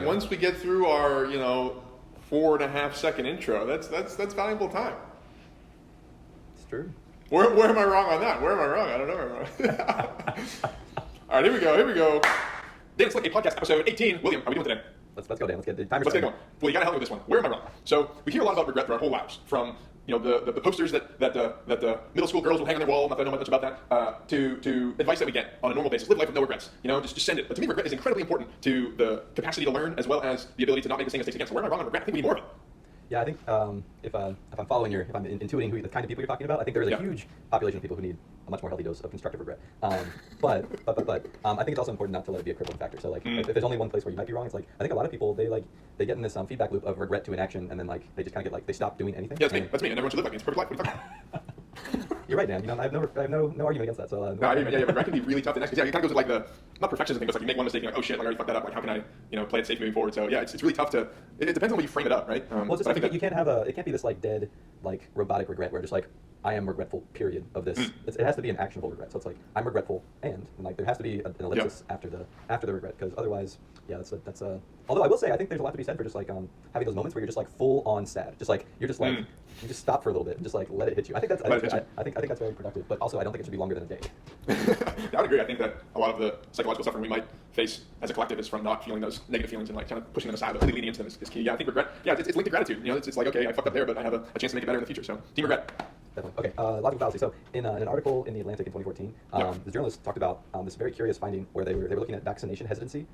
once we get through our 4.5 second intro, that's valuable time. It's true. Where am I wrong on that? Where am I wrong? I don't know. All right, here we go. Dan Slick, a podcast episode 18. William, how are we doing today? Let's go, Dan. Let's get the timer. Let's get going. Well, you gotta help me with this one. Where am I wrong? So we hear a lot about regret throughout our whole lives, from the posters that the middle school girls will hang on their wall. Not that I know much about that. To advice that we get on a normal basis. Live life with no regrets. Just send it. But to me, regret is incredibly important to the capacity to learn, as well as the ability to not make the same mistakes again. So where am I wrong on regret? I think we need more of it. Yeah, I think if I'm following if I'm intuiting the kind of people you're talking about, I think there is a huge population of people who need a much more healthy dose of constructive regret. But I think it's also important not to let it be a crippling factor. So if there's only one place where you might be wrong, it's I think a lot of people they get in this feedback loop of regret to inaction, and then they just kind of get they stop doing anything. Yeah, that's me. And everyone should live like me. It's a perfect life. What are you talking about? You're right, Dan. I have no argument against that. So regret can be really tough to next. Yeah, it kind of goes with the not perfectionism thing, but you make one mistake, you're like, oh shit, I already fucked that up. How can I play it safe moving forward? So yeah, it's really tough to. It depends on what you frame it up, right? Well, it's just you can't have it can't be this dead robotic regret where just I am regretful. Period of this. It has to be an actionable regret. So it's I'm regretful, and there has to be an ellipsis after the regret, because otherwise, yeah, that's a. Although I will say, I think there's a lot to be said for just having those moments where you're just full on sad, you're just you just stop for a little bit and just let it hit you. I think that's very productive, but also I don't think it should be longer than a day. I would agree. I think that a lot of the psychological suffering we might face as a collective is from not feeling those negative feelings and kind of pushing them aside, but really leaning into them is key. Yeah, I think regret. Yeah, it's linked to gratitude. It's okay, I fucked up there, but I have a chance to make it better in the future. So team regret. Definitely. Okay, logical fallacy. So in an article in The Atlantic in 2014, the journalists talked about this very curious finding where they were looking at vaccination hesitancy.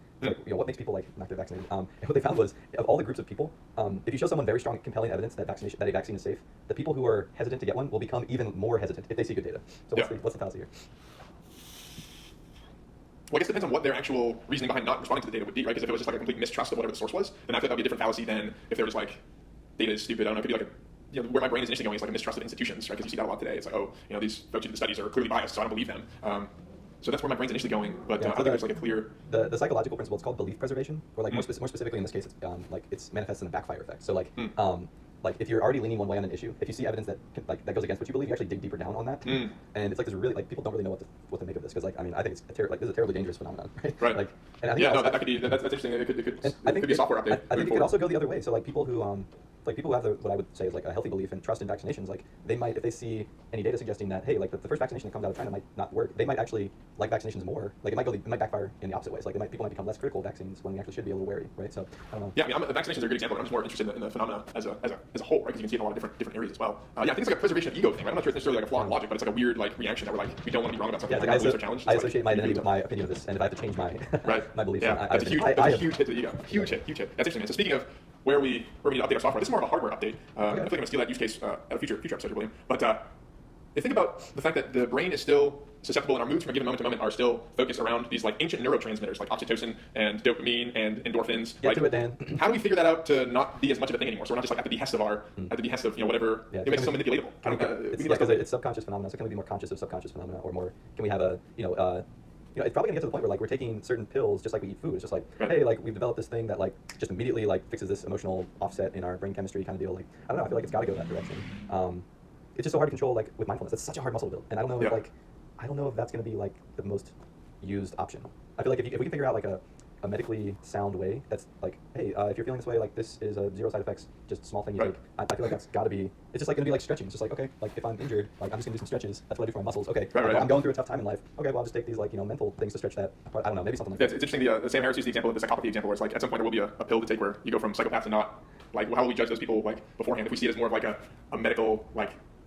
What makes people not get vaccinated? And what they found was, of all the groups of people, if you show someone very strong, compelling evidence that a vaccine is safe, the people who are hesitant to get one will become even more hesitant if they see good data. So what's the fallacy here? Well, I guess it depends on what their actual reasoning behind not responding to the data would be, right? Because if it was just a complete mistrust of whatever the source was, then I feel that would be a different fallacy than if there was data is stupid. I don't know, it could be where my brain is initially going is a mistrust of institutions, right? Because you see that a lot today. It's these folks who do the studies are clearly biased, so I don't believe them. So that's where my brain's initially going, but I think there's a clear... The psychological principle, it's called belief preservation, or more specifically in this case, it's manifests in a backfire effect. So if you're already leaning one way on an issue, if you see evidence that that goes against what you believe, you actually dig deeper down on that. And it's there's really people don't really know what to make of this, because I think it's this is a terribly dangerous phenomenon, right? Right. And I think that could be that's interesting. It could be a software update. I think it could also go the other way. So people who people who have what I would say is a healthy belief and trust in vaccinations, they might, if they see any data suggesting that the first vaccination that comes out of China might not work, they might actually like vaccinations more. It might backfire in the opposite ways. People might become less critical of vaccines when we actually should be a little wary, right? So I don't know. Yeah, vaccinations are a good example. I'm just more interested in the phenomena as a whole, right? Because you can see it in a lot of different areas as well. I think it's a preservation of ego thing. Right? I'm not sure it's necessarily a flaw in logic, but it's a weird reaction that we're we don't want to be wrong about something. Yeah, I associate my identity with my opinion of this, and if I have to change my my beliefs, yeah, that's a huge hit to the ego. Huge hit. That's interesting. Man. So speaking of where we need to update our software, this is more of a hardware update. I feel like I'm going to steal that use case at a future episode, William. But think about the fact that the brain is still susceptible, and our moods from a given moment to moment are still focused around these ancient neurotransmitters like oxytocin and dopamine and endorphins. Get to it, Dan. How do we figure that out to not be as much of a thing anymore? So we're not just at the behest of whatever. Yeah, it makes it so manipulatable. It's subconscious phenomena. So can we be more conscious of subconscious phenomena, or more? Can we have it's probably gonna get to the point where we're taking certain pills just like we eat food. It's just hey, we've developed this thing that just immediately fixes this emotional offset in our brain chemistry kind of deal. I don't know. I feel it's got to go that direction. It's just so hard to control with mindfulness. It's such a hard muscle to build, and I don't know if that's gonna be the most used option. I feel if we can figure out a medically sound way that's hey, if you're feeling this way, this is a zero side effects, just small thing you take. I feel that's got to be. It's just going to be stretching. It's just okay, if I'm injured, I'm just going to do some stretches. That's what I do for my muscles. Okay, I'm going through a tough time in life. Okay, well I'll just take these mental things to stretch that. I don't know, maybe something like that. It's interesting. The Sam Harris used the example of the psychopathy example, where it's at some point there will be a pill to take where you go from psychopath to not. How will we judge those people beforehand if we see it as more of a medical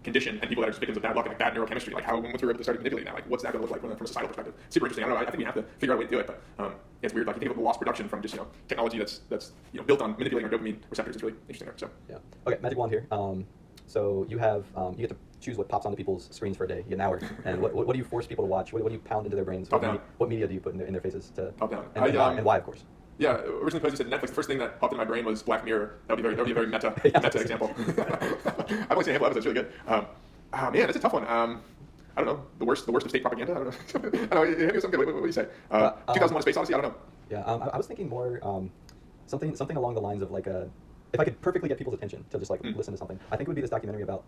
condition, and people that are just victims of bad luck and bad neurochemistry, once we're able to start manipulating that, what's that going to look like from a societal perspective? Super interesting. I don't know. I think we have to figure out a way to do it, but it's weird. You think of the lost production from just technology that's built on manipulating our dopamine receptors. It's really interesting there. So yeah. Okay, magic wand here. So you have you get to choose what pops onto people's screens for a day. You get an hour, and what do you force people to watch? What do you pound into their brains? What media do you put in their faces to? Top down. And why, of course. Yeah, originally Posey said Netflix. The first thing that popped in my brain was Black Mirror. That would be a very meta example. I've only seen a handful of episodes. It's really good. Man, that's a tough one. I don't know. The worst of state propaganda. I don't know. I don't know. Hit me with something good. What do you say? 2001: A Space Odyssey. I don't know. Yeah, I was thinking more something along the lines of if I could perfectly get people's attention to just listen to something. I think it would be this documentary about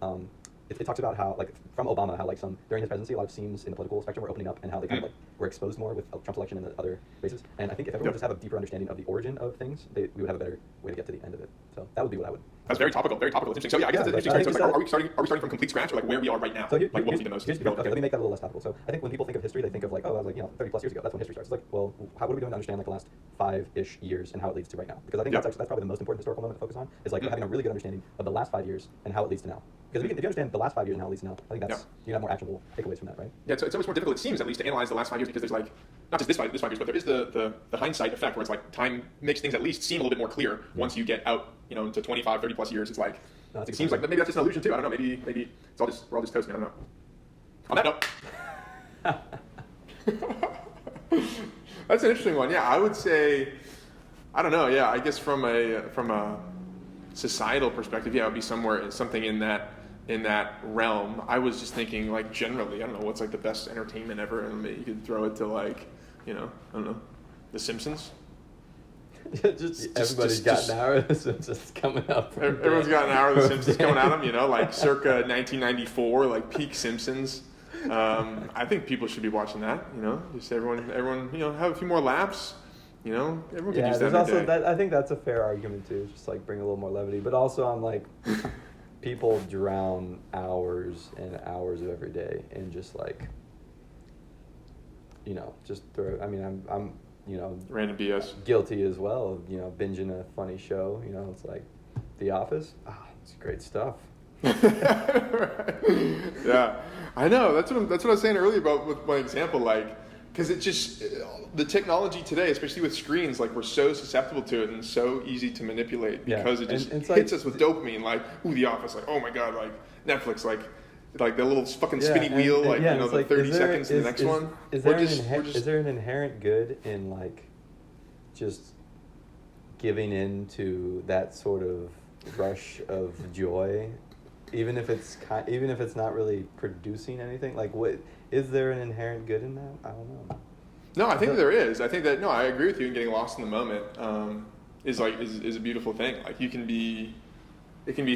it talks about how, like, from Obama, how, like, during his presidency, a lot of seams in the political spectrum were opening up, and how they kind of, like, were exposed more with Trump's election and the other races. And I think if everyone would just have a deeper understanding of the origin of things, we would have a better way to get to the end of it. So that would be what I would. That's very topical. Very topical. It's interesting. So yeah, I guess Yeah, that's like, interesting. So I it's think like, you are we starting from complete scratch, or like where we are right now? So Like what would be the most relevant okay, let me thing? make that a little less topical. So I think when people think of history, they think of like, oh, that was like, 30 plus years ago. That's when history starts. It's like, well, what are we doing to understand like the last 5-ish years and how it leads to right now? Because I think that's probably the most important historical moment to focus on, is like having a really good understanding of the last 5 years and how it leads to now. Because if you understand the last 5 years and how it leads to now, I think that's you have more actionable takeaways from that, right? Yeah, it's much more difficult, it seems, at least, to analyze the last 5 years, because there's like, not just this 5 years, but there is the hindsight effect, where it's like time makes things at least seem a little bit more clear once you get out, into 25, 30 plus years. It's like, it seems like maybe that's just an illusion too. I don't know, maybe we're all just toasting, I don't know. On that note. That's an interesting one. Yeah, I would say, I don't know, yeah, I guess from a societal perspective, yeah, it would be something in that realm. I was just thinking, like, generally, I don't know, what's like the best entertainment ever, and you could throw it to like, I don't know, The Simpsons. Everybody's got an hour of The Simpsons coming up. Everyone's got an hour of The Simpsons coming at them, like circa 1994, like peak Simpsons. I think people should be watching that, just everyone, have a few more laughs. Everyone can use that every day. I think that's a fair argument too. Just like bring a little more levity, but also I'm like, people drown hours and hours of every day in just like, just throw. I mean, I'm random BS. Guilty as well of binging a funny show. It's like The Office. It's great stuff. Yeah, I know. That's what I was saying earlier about with my example, like. Because it just, the technology today, especially with screens, like we're so susceptible to it and so easy to manipulate because it just hits us with dopamine. Like, The Office, like, oh my God, like Netflix, like the little fucking spinny wheel, the 30 seconds in the next one. Is there an inherent good in like just giving in to that sort of rush of joy, even if it's not really producing anything? Like, what? Is there an inherent good in that? I don't know. No, I think there is. I think that, I agree with you in getting lost in the moment is a beautiful thing. Like, it can be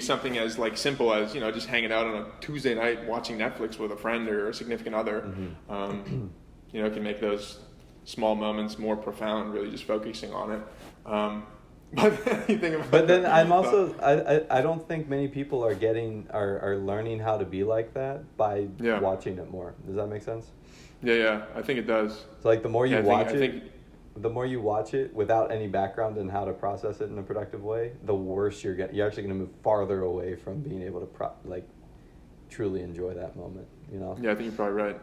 something as like simple as, just hanging out on a Tuesday night watching Netflix with a friend or a significant other. Mm-hmm. It can make those small moments more profound, really just focusing on it. But then I'm also I don't think many people are learning how to be like that by watching it more. Does that make sense? Yeah, I think it does. So like the more you watch the more you watch it without any background in how to process it in a productive way, the worse you're actually going to move farther away from being able to truly enjoy that moment. Yeah, I think you're probably right.